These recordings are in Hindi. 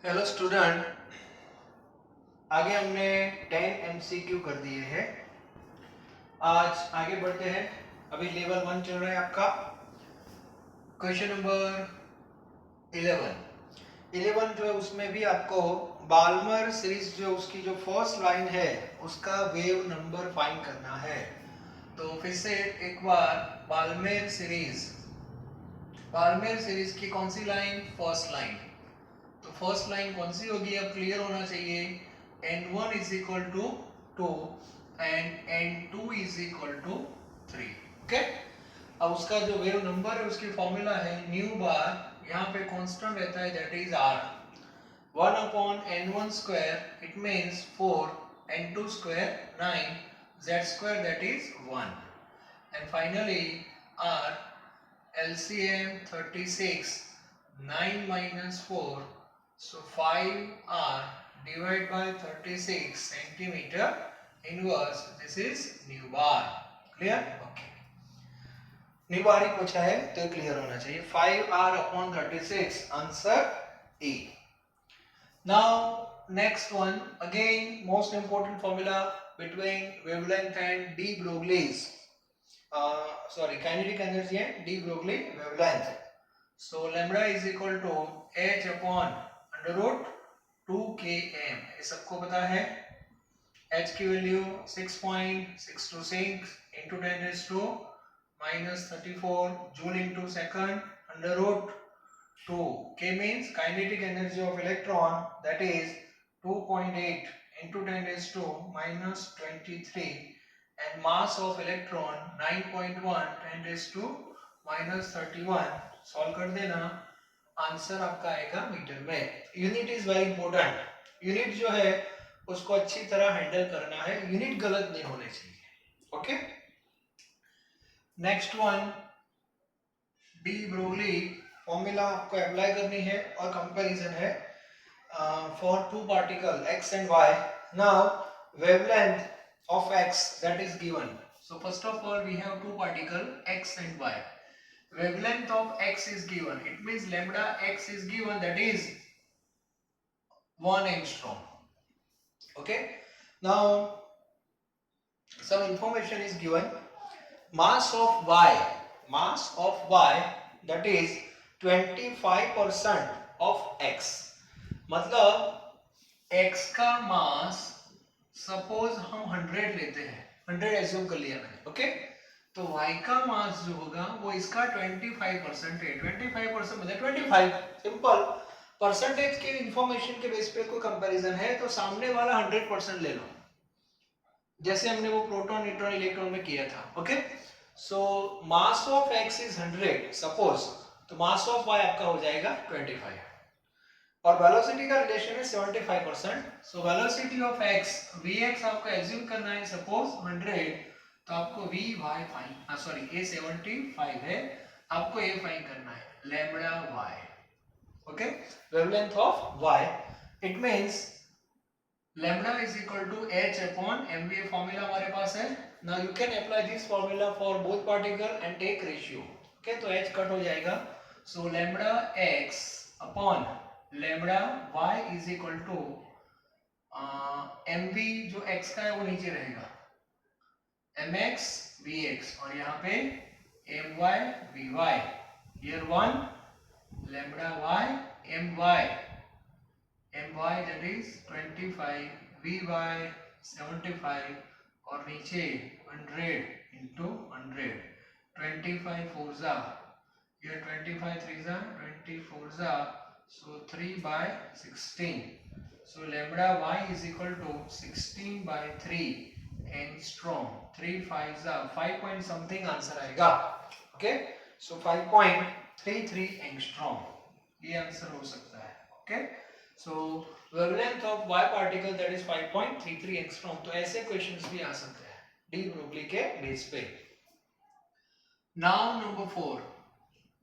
हेलो स्टूडेंट, आगे हमने 10 एमसीक्यू कर दिए हैं। आज आगे बढ़ते हैं। अभी लेवल 1 चल रहा है आपका। क्वेश्चन नंबर 11 जो है उसमें भी आपको बाल्मर सीरीज जो उसकी जो फर्स्ट लाइन है उसका वेव नंबर फाइंड करना है। तो फिर से एक बार बाल्मेर सीरीज की कौन सी लाइन? First line. तो फर्स्ट लाइन कौन सी होगी? अब क्लियर होना चाहिए। n1 is equal to 2 and n2 is equal to 3। Okay, अब उसका जो वेव नंबर है उसकी फॉर्मूला है न्यू बार, यहाँ पे कांस्टेंट रहता है that is r। 1 upon n1 square it means 4, n2 square 9, z square that is 1, and finally r LCM 36, 9 minus 4, so 5r divided by 36 centimeter inverse. This is new bar. Clear? Okay. New bar ही पूछा है तो क्लियर होना चाहिए। 5r upon 36, answer E. Now next one, again most important formula between wavelength and de Broglie's. Kinetic energy and de Broglie wavelength. So lambda is equal to h upon under root 2 km, ये सबको पता है। h की value 6.626 into 10 raised to minus 34 joule into second under root 2. K means kinetic energy of electron, that is 2.8 into 10 raised to minus 23, and mass of electron 9.1 10 raised to minus 31. Solve कर देना, आंसर आपका आएगा मीटर में। Unit is very important. Unit जो है उसको अच्छी तरह हैंडल करना है, यूनिट गलत नहीं होने चाहिए। Okay, next one, de Broglie formula आपको अप्लाई करनी है और कंपैरिजन है for two particle x and y। Now wavelength of x that is given. So first of all we have two particle x and y. Wavelength of x is given. It means lambda x is given, that is 1 angstrom. Okay. Now some information is given. Mass of y that is 25% of x. मतलब x का मास सपोज हम 100 लेते हैं, 100 एज्यूम कर लिया मैंने। ओके, तो y का मास जो होगा वो इसका 25% है। 25% मतलब 25, सिंपल। परसेंटेज के इंफॉर्मेशन के बेस पे कोई कंपैरिजन है तो सामने वाला 100% ले लो, जैसे हमने वो प्रोटॉन न्यूट्रॉन इलेक्ट्रॉन में किया था। Okay, so mass of x is 100 suppose, तो मास ऑफ y आपका हो जाएगा 25, और वेलोसिटी का रिलेशन है 75%। So velocity of x vx आपका एज्यूम करना है सपोज 100, तो आपको vy फाइंड a 75 है, आपको a फाइंड करना है lambda y। Okay, wavelength of y, it means lambda is equal to h upon mv formula हमारे पास है। Now you can apply this formula for both particle and take ratio. Okay, तो h कट हो जाएगा, so lambda x upon lambda y is equal to mv जो x का है वो नीचे रहेगा, mx vx, और यहाँ पे my vy, here 1 lambda y my that is 25, vy 75, और नीचे 100 into 100, 25 4 जा, here 25 3 जा 24 जा, so 3 by 16, so lambda y is equal to 16 by 3 angstrom, 3 5 जा 5 point something आंसर आएगा। ओके, so 5.33 angstrom ये आंसर हो सकता है। Okay, so wavelength of y particle that is 5.33 angstrom। तो ऐसे क्वेश्चंस भी आ सकते हैं डी ब्रोगली के बेस पे। Now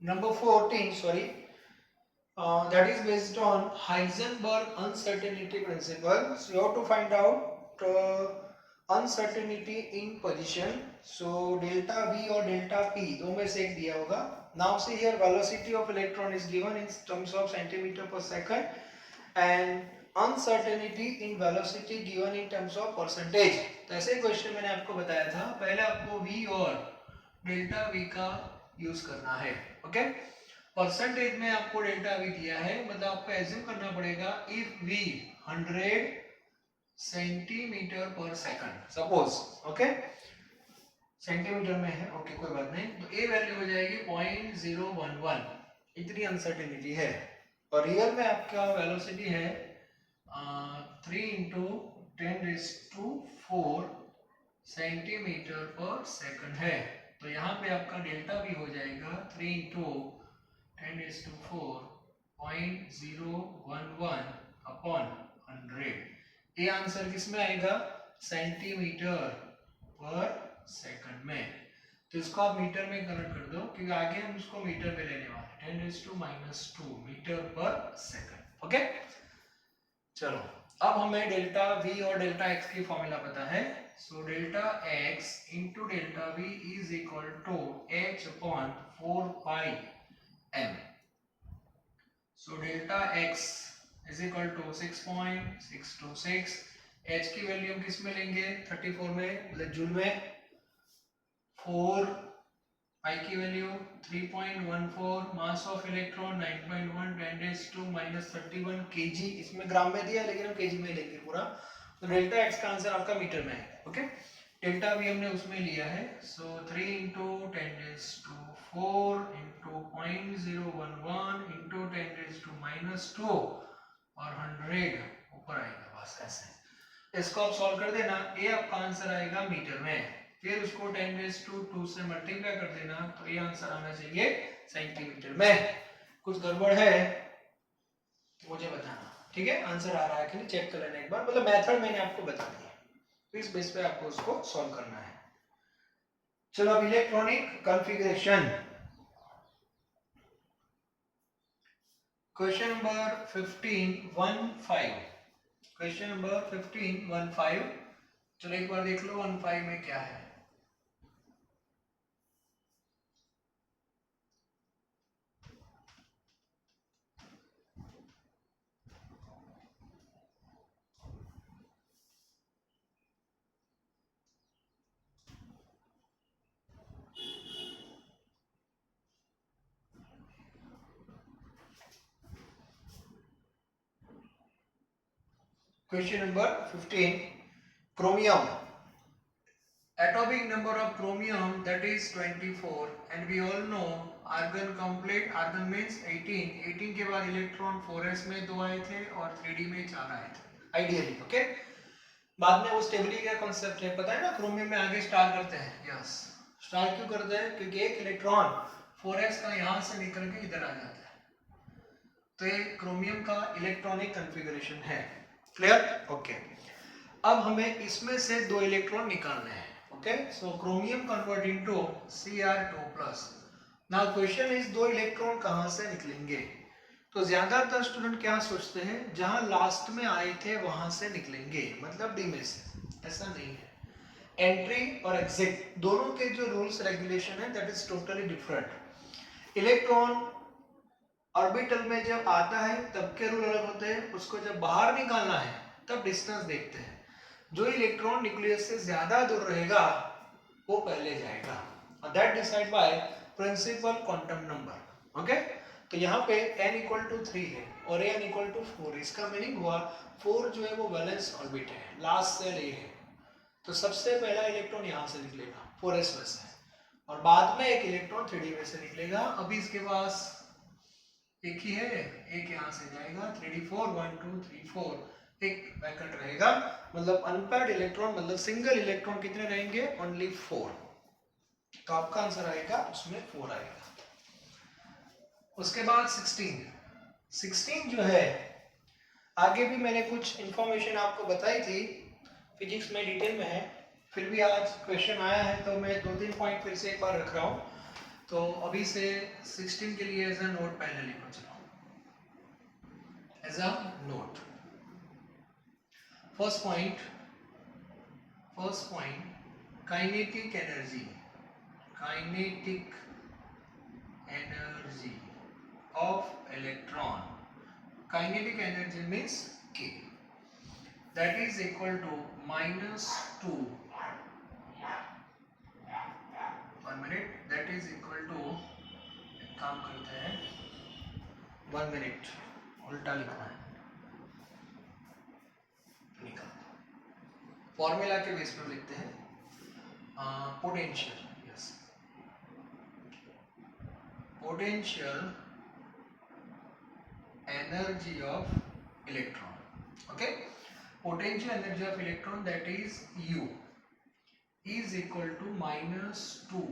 number 14 sorry, that is based on Heisenberg uncertainty principle. So you have to find out uncertainty in position. So delta v और delta p दो में से एक दिया होगा। Now see here velocity of electron is given in terms of centimeter per second and uncertainty in velocity given in terms of percentage. तो ऐसे क्वेश्चन मैंने आपको बताया था, पहले आपको v और डेल्टा v का यूज करना है। ओके, परसेंटेज में आपको डेल्टा v दिया है, मतलब आपको एज्यूम करना पड़ेगा इफ v 100 सेंटीमीटर पर सेकंड सपोज, ओके सेंटीमीटर में है, ओके कोई बात नहीं, तो ए वैल्यू हो जाएगी 0.011, इतनी अनसर्टेनिटी है। और रियल में आपका वेलोसिटी है 3 इंटू 10⁴ सेंटीमीटर पर सेकंड है। तो यहाँ पे आपका डेल्टा भी हो जाएगा 3 इंटू 10⁴ 0.011 अपॉन 100। ये आंसर किस में आएगा? सेंटीमीटर पर सेकंड में। तो इसको आप मीटर में कन्वर्ट कर दो, क्योंकि आगे हम उसको मीटर में लेने वाले हैं, 10⁻² मीटर पर सेकंड। ओके, चलो अब हमें डेल्टा v और डेल्टा x की फॉर्मूला पता है। So delta x into delta v is equal to h upon 4πm। So delta x is equal to 6.626। h की वैल्यू हम किस में लेंगे? 34 में, मतलब जूल में। 4 I की value 3.14, mass of electron 9.1 10⁻³ kg, इसमें ग्राम में दिया लेकिन हम kg में लेंगे पूरा। तो डेल्टा x का आंसर आपका मीटर में है। ओके, डेल्टा v हमने उसमें लिया है। सो 3 इंटू 10⁴ इंटू 0.011 इंटू 10⁻² और 100 ऊपर आएगा, बस ऐसे। इसको आप सॉल्व कर देना, ये आपका आंसर आएगा मीटर में। फिर उसको 10⁻² से मल्टीप्लाई कर देना, तो ये आंसर आना चाहिए सेंटीमीटर में। कुछ गड़बड़ है मुझे बताना, ठीक है? आंसर आ रहा है कि नहीं चेक कर लेना एक बार, मतलब मेथड मैंने आपको बता दिया, तो इस बेस पे आपको उसको सॉल्व करना है। चलो अब electronic configuration, question number 15 question number 15 चलो एक बार देख लो 15 में क्या है। Question number 15, chromium. Atomic number of chromium, that is 24, and we all know argon complete, argon means 18, 18 के बाद इलेक्ट्रॉन 4s में 2 आए थे और 3d में 4 आए थे आइडियली। ओके, बाद में वो स्टेबिलिटी का कॉन्सेप्ट है, पता है ना, क्रोमियम में आगे स्टार करते हैं। यस, स्टार क्यों करते हैं? क्योंकि एक इलेक्ट्रॉन 4s का यहाँ से निकल के इधर आ जाता है। तो ये क्रोमियम का इलेक्ट्रॉनिक कॉन्फ़िगरेशन है। क्लियर? ओके, अब हमें इसमें से 2 इलेक्ट्रॉन निकालने हैं। Okay, so chromium convert into Cr2+। Now question is 2 electron कहां से निकलेंगे? तो ज्यादातर स्टूडेंट क्या सोचते हैं, जहां लास्ट में आए थे वहां से निकलेंगे, मतलब डी में से। ऐसा नहीं है। एंट्री और एग्जिट दोनों के जो रूल्स रेगुलेशन है that is totally different. Electron orbital में जब आता है तब के रूल अलग होते हैं, उसको जब बाहर निकालना है तब डिस्टेंस देखते हैं। जो इलेक्ट्रॉन न्यूक्लियस से ज्यादा दूर रहेगा वो पहले जाएगा, और that decide by principal quantum number. Okay, तो यहाँ पे n = 3 है और n = 4। इसका मीनिंग हुआ 4 जो है वो वैलेंस ऑर्बिट है, लास्ट सेल ए है, तो सबसे पहला इलेक्ट्रॉन यहाँ से निकलेगा 4s में से, और बाद में एक इलेक्ट्रॉन 3d में से निकलेगा। अभी इसके पास एक ही है, एक यहाँ से जाएगा 3d4 1 2 3 4, एक वैकेंट रहेगा, मतलब अनपेयर्ड इलेक्ट्रॉन, मतलब सिंगल इलेक्ट्रॉन कितने रहेंगे? ओनली 4। तो आपका आंसर आएगा उसमें 4 आएगा। उसके बाद 16 जो है, आगे भी मैंने कुछ इंफॉर्मेशन आपको बताई थी, फिजिक्स में डिटेल में है, फिर भी आज क्वेश्चन आया है तो मैं 2-3 पॉइंट फिर से एक बार रख रहा हूँ। तो अभी से 16 के लिए एज अ नोट पहले लिखो, चलो as a note. First point, kinetic energy of electron kinetic energy means K, that is equal to -2 पर minute, that is equal to, काम करते हैं 1 मिनट, उल्टा लिखना है, निकाल फॉर्मूला के बेस पर लिखते हैं potential, yes, potential energy of electron, okay, potential energy of electron, that is U, is equal to -2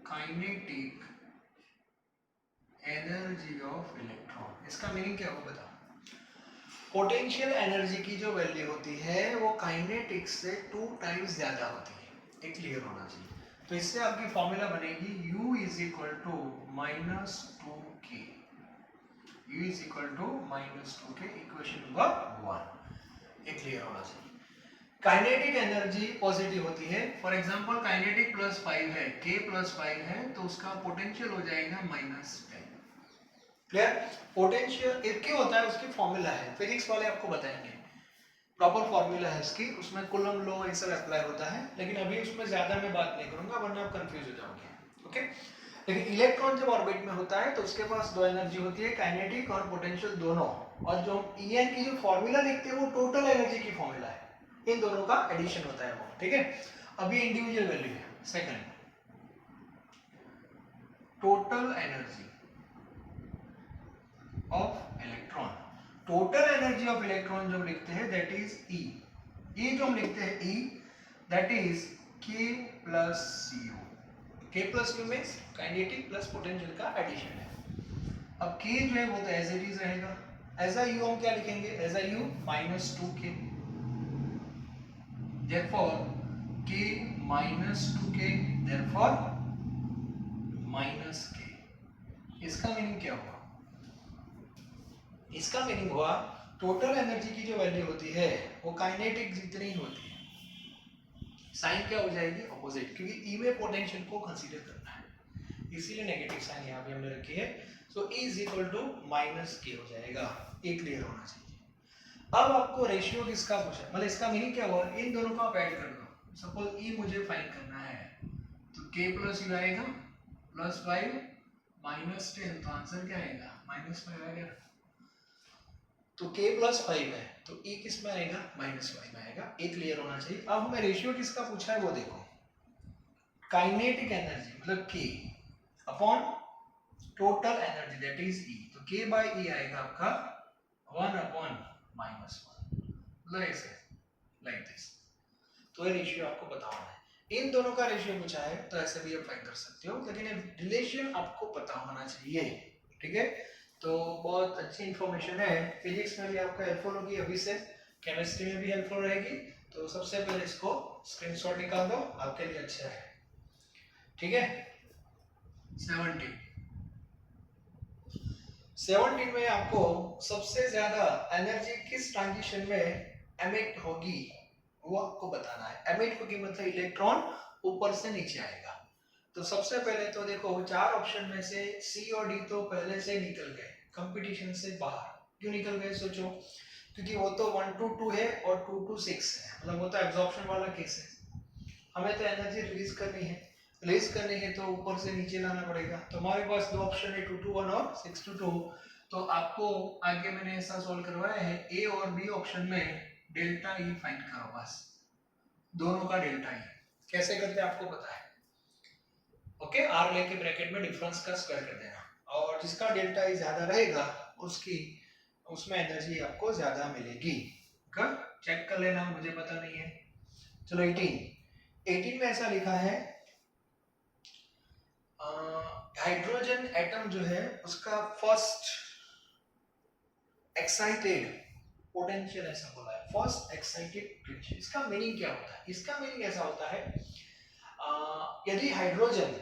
kinetic energy of electron। इसका मीनिंग क्या होगा बताओ? पोटेंशियल एनर्जी की जो वैल्यू होती है वो काइनेटिक से 2 टाइम्स ज्यादा होती है, ये क्लियर होना चाहिए। तो इससे आपकी फॉर्मूला बनेगी U is equal to -2k, U is equal to -2k, equation number 1, ये क्लियर होना चाहिए। काइनेटिक एनर्जी पॉजिटिव होती है, फॉर एग्जांपल काइनेटिक +5 है, K +5 है, तो उसका पोटेंशियल हो जाएगा -10। क्लियर? पोटेंशियल एक क्यों होता है, उसकी फॉर्मूला है, फिजिक्स वाले आपको बताएंगे, प्रॉपर फॉर्मूला है इसकी, उसमें कूलम लॉ ये सब अप्लाई होता है, लेकिन अभी उसमें ज्यादा मैं बात नहीं करूंगा वरना आप कंफ्यूज हो जाओगे, ओके। लेकिन इलेक्ट्रॉन जब ऑर्बिट में होता है तो उसके पास दो एनर्जी होती है, काइनेटिक और पोटेंशियल दोनों, और जो En की जो फॉर्मूला लिखते हैं वो टोटल एनर्जी की फॉर्मूला है, इन दोनों का एडिशन होता है वो, ठीक है। अभी इंडिविजुअल वैल्यू है, second, total energy of electron, total energy of electron जो लिखते हैं दैट इज E, ये जो हम लिखते हैं E, that is K plus U, K plus U means kinetic plus potential का एडिशन है। अब K जो है वो तो एज इट इज रहेगा, एज अ U हम क्या लिखेंगे, as a U -2K, therefore K -2K, therefore -K। इसका मीनिंग क्या हुआ? इसका मीनिंग हुआ टोटल एनर्जी की जो वैल्यू होती है वो काइनेटिक जितनी ही होती है, साइन क्या हो जाएगी, ऑपोजिट, क्योंकि ई में पोटेंशियल को कंसीडर करना है, इसीलिए नेगेटिव साइन यहाँ पे हमने रखी है। So E is equal to -K हो जाएगा, ये क्लियर होना चाहिए। अब आपको रेशियो किसका पूछा, मतलब इसका मीनिंग क्या हुआ, इन दोनों को आप ऐड कर दो, सपोज E मुझे फाइंड करना है तो K प्लस U आएगा +5 -10, तो आंसर क्या आएगा, -5 आएगा। तो K +5 है तो E किस में आएगा, -5 में आएगा, ये क्लियर होना चाहिए। अब हमें रेशियो किसका पूछा है वो देखो, काइनेटिक एनर्जी मतलब K upon total energy that is E, तो K बाय E आएगा आपका 1/-1, मतलब ऐसे, लाइक दिस। तो ये रेशियो आपको बताना है, इन दोनों का रेशियो पूछा है तो ऐसे भी आप फाइंड कर सकते हो, लेकिन रिलेशन आपको पता होना चाहिए, ठीक है। तो बहुत अच्छी इंफॉर्मेशन है, फिजिक्स में भी आपको हेल्पफुल होगी, अभी से केमिस्ट्री में भी हेल्पफुल रहेगी। तो सबसे पहले इसको स्क्रीनशॉट निकाल दो, आपके लिए अच्छा है, ठीक है। 17 में आपको सबसे ज्यादा एनर्जी किस ट्रांजिशन में एमिट होगी वो आपको बताना है। एमिट होगी मतलब इलेक्ट्रॉन ऊपर से नीचे आएगा। तो सबसे पहले तो देखो 4 ऑप्शन में से सी और डी तो पहले से निकल गए, कंपटीशन से बाहर। क्यों निकल गए सोचो, क्योंकि वो तो 1 to 2 है और 2 to 6 है, मतलब वो तो एब्जॉर्प्शन वाला केस है। हमें तो एनर्जी रिलीज करनी है, तो ऊपर से नीचे लाना पड़ेगा। तो हमारे पास दो ऑप्शन है 2 to 1 और 6 to 2। तो आपको आगे मैंने ऐसा सॉल्व करवाया है, ए और बी ऑप्शन में डेल्टा ई फाइंड करो, बस दोनों का डेल्टा ई कैसे करते हैं आपको पता है, ओके। आर लेके ब्रैकेट में डिफरेंस का स्क्वायर कर देना, और जिसका डेल्टा ई ज्यादा रहेगा उसमें एनर्जी आपको ज्यादा मिलेगी। कर चेक कर लेना, मुझे पता नहीं है। चलो 18 में ऐसा लिखा है, हाइड्रोजन एटम जो है उसका फर्स्ट एक्साइटेड पोटेंशियल, ऐसा बोला है फर्स्ट एक्साइटेड पोटेंशियल। इसका मीनिंग क्या होता है, इसका मीनिंग ऐसा होता है यदि हाइड्रोजन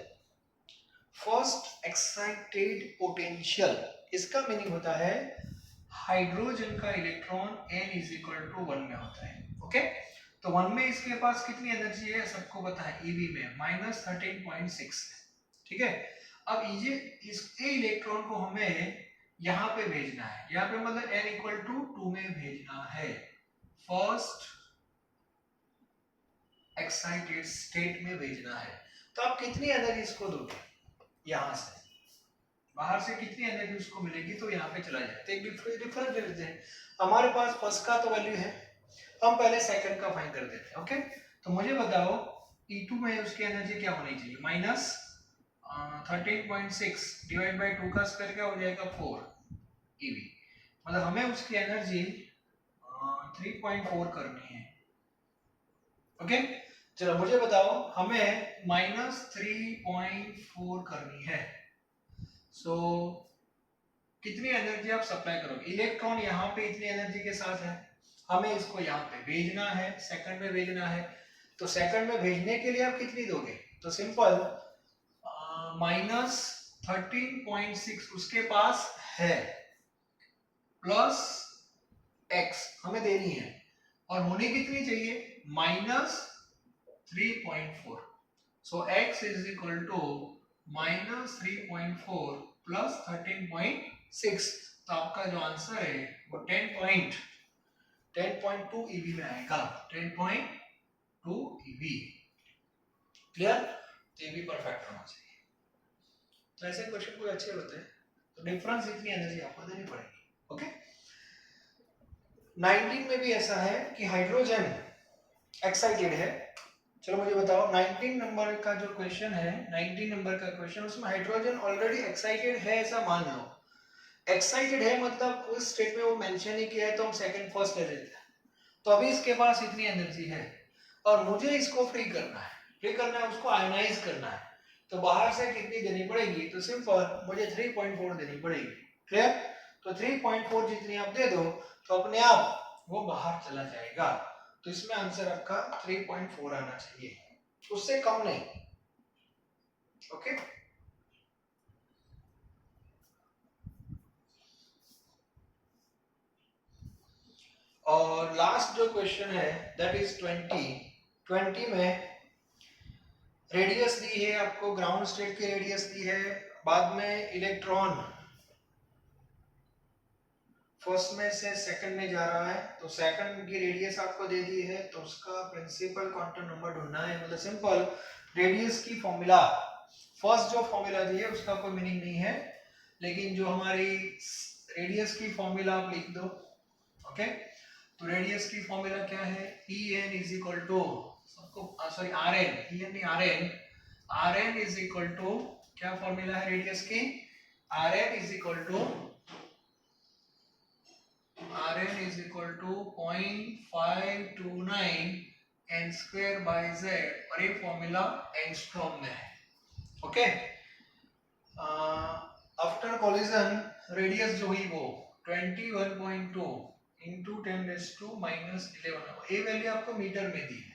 फर्स्ट एक्साइटेड पोटेंशियल, इसका मीनिंग होता है हाइड्रोजन का इलेक्ट्रॉन n = 1 में होता है, ओके। तो 1 में इसके पास कितनी एनर्जी है सबको पता है, eV में -13.6 है, ठीक है। अब ये इस इलेक्ट्रॉन को हमें यहाँ पे भेजना है, यहाँ पे मतलब n इक्वल टू 2 में भेजना है, फर्स्ट एक्साइटेड स्टेट में भेजना है। तो आप कितनी एनर्जी इसको दोगे, यहाँ से बाहर से कितनी एनर्जी उसको मिलेगी, तो यहाँ पे चला जाए। तो एक डिफरेंस दे देते हैं। हमारे पास फर्स्ट का तो वैल्यू है, हम पहले सेकंड का फाइंड कर देते हैं। ओके, तो मुझे बताओ E2 में उसकी एनर्जी क्या होनी चाहिए, माइनस 13.6 डिवाइड बाय 2 का स्क्वायर क्या हो जाएगा 4 eV, मतलब हमें उसकी एनर्जी 3.4 करनी है। ओके, चलो मुझे बताओ हमें माइनस 3.4 करनी है। सो कितनी एनर्जी आप सप्लाई करोगे, इलेक्ट्रॉन यहाँ पे इतनी एनर्जी के साथ है, हमें इसको यहाँ पे भेजना है, सेकंड में भेजना है। तो सेकंड में भेजने के लिए आप कितनी दोगे, तो सिंपल माइनस 13.6 उसके पास है प्लस x हमें देनी है, और होनी कितनी चाहिए, minus 3.4। So x is equal to minus 3.4 plus 13.6। तो आपका जो आंसर है वो 10.2 eV में आएगा, 10.2 eV। क्लियर, तो ये भी परफेक्ट होना चाहिए। तो ऐसे क्वेश्चन कोई अच्छे होते हैं, तो डिफरेंस इतनी एनर्जी आपको देनी पड़ेगी। ओके, 19 में भी ऐसा है कि हाइड्रोजन एक्साइटेड है। चलो मुझे बताओ 19 नंबर का जो क्वेश्चन है, 19 नंबर का क्वेश्चन, उसमें हाइड्रोजन ऑलरेडी एक्साइटेड है ऐसा मान लो। एक्साइटेड है मतलब उस स्टेट में वो मेंशन ही किया है, तो हम सेकंड फर्स्ट ले लेते हैं। तो अभी इसके पास इतनी एनर्जी है और मुझे इसको फ्री करना है, उसको आयोनाइज करना है। तो बाहर से कितनी देनी पड़ेगी, तो सिंपल मुझे 3.4 देनी पड़ेगी। क्लियर, तो 3.4 जितनी आप दे दो तो अपने आप वो बाहर चला जाएगा। तो इसमें आंसर आपका 3.4 आना चाहिए, उससे कम नहीं। ओके, और लास्ट जो क्वेश्चन है दैट इज 20 में रेडियस दी है आपको, ग्राउंड स्टेट की रेडियस दी है, बाद में इलेक्ट्रॉन फर्स्ट में से सेकंड में जा रहा है, तो सेकंड की रेडियस आपको दे दी है, तो उसका प्रिंसिपल क्वांटम नंबर ढूंढना है। मतलब सिंपल रेडियस की फॉर्मूला, फर्स्ट जो फॉर्मूला दी है उसका कोई मीनिंग नहीं है, लेकिन जो हमारी रेडियस की फॉर्मूला आप लिख दो। ओके, तो रेडियस की फॉर्मूला क्या है, En इज इक्वल टू, सबको सॉरी Rn, En नहीं Rn इज इक्वल टू, क्या फॉर्मूला है रेडियस की, Rn is equal to 0.529 n square by z, और ये फॉर्मूला एंगस्ट्रॉम में है। ओके, आफ्टर कोलिजन रेडियस जो हुई वो 21.2 into 10⁻⁻11, ये वैल्यू आपको मीटर में दी है,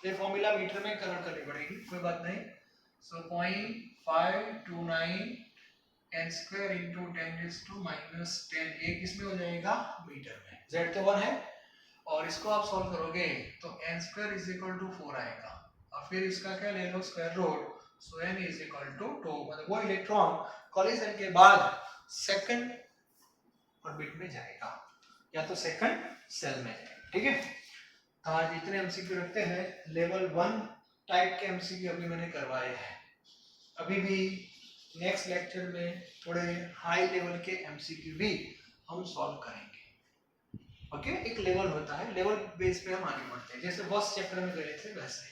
ये फॉर्मूला मीटर में कन्वर्ट करनी पड़ेगी, कोई बात नहीं। सो 0.529 n स्क्वायर इंटू 10⁻⁻10, ये किस में हो जाएगा, मीटर में। z तो 1 है, और इसको आप सॉल्व करोगे तो n square is equal to 4 आएगा, और फिर इसका क्या ले लो, square root. So n is equal to 2, मतलब वो इलेक्ट्रॉन कॉलिजन के बाद सेकंड ऑर्बिट में जाएगा, या तो सेकंड सेल में जाएगा। ठीक है, तो आज इतने एमसीक्यू रखते हैं, लेवल 1 टाइप के एमसीक्यू अभी मैंने करवाए हैं। अभी भी नेक्स्ट लेक्चर में थोड़े हाई लेवल के एमसीक्यू भी हम सॉल्व करेंगे। ओके, एक लेवल होता है, लेवल बेस पे हम आगे बढ़ते हैं, जैसे फर्स्ट चैप्टर में गए थे वैसे ही।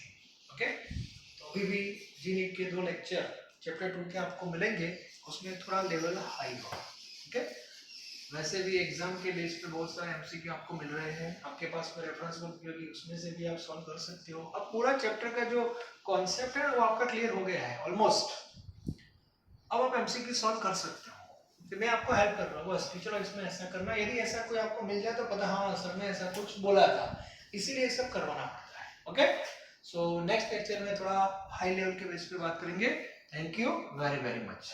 ओके, तो अभी भी जीनीट के 2 लेक्चर चैप्टर 2 के आपको मिलेंगे, उसमें थोड़ा लेवल हाई होगा। ओके, वैसे भी एग्जाम के बेस पे बहुत सारे एमसीक्यू आपको मिल रहे हैं, आपके पास में रेफरेंस बुक भी होगी, उसमें से भी आप सॉल्व कर सकते हो। अब पूरा चैप्टर का जो कॉन्सेप्ट है वो आपका क्लियर हो गया है ऑलमोस्ट, अब आप एमसीक्यू सॉल्व कर सकते हो, फिर मैं आपको हेल्प कर रहा हूँ बस, चलो इसमें ऐसा करना, यदि ऐसा कोई आपको मिल जाए तो पता हाँ सर ने ऐसा कुछ बोला था, इसीलिए सब करवाना पड़ता है। ओके, सो नेक्स्ट लेक्चर में थोड़ा हाई लेवल के बेस पे बात करेंगे। Thank you very very much.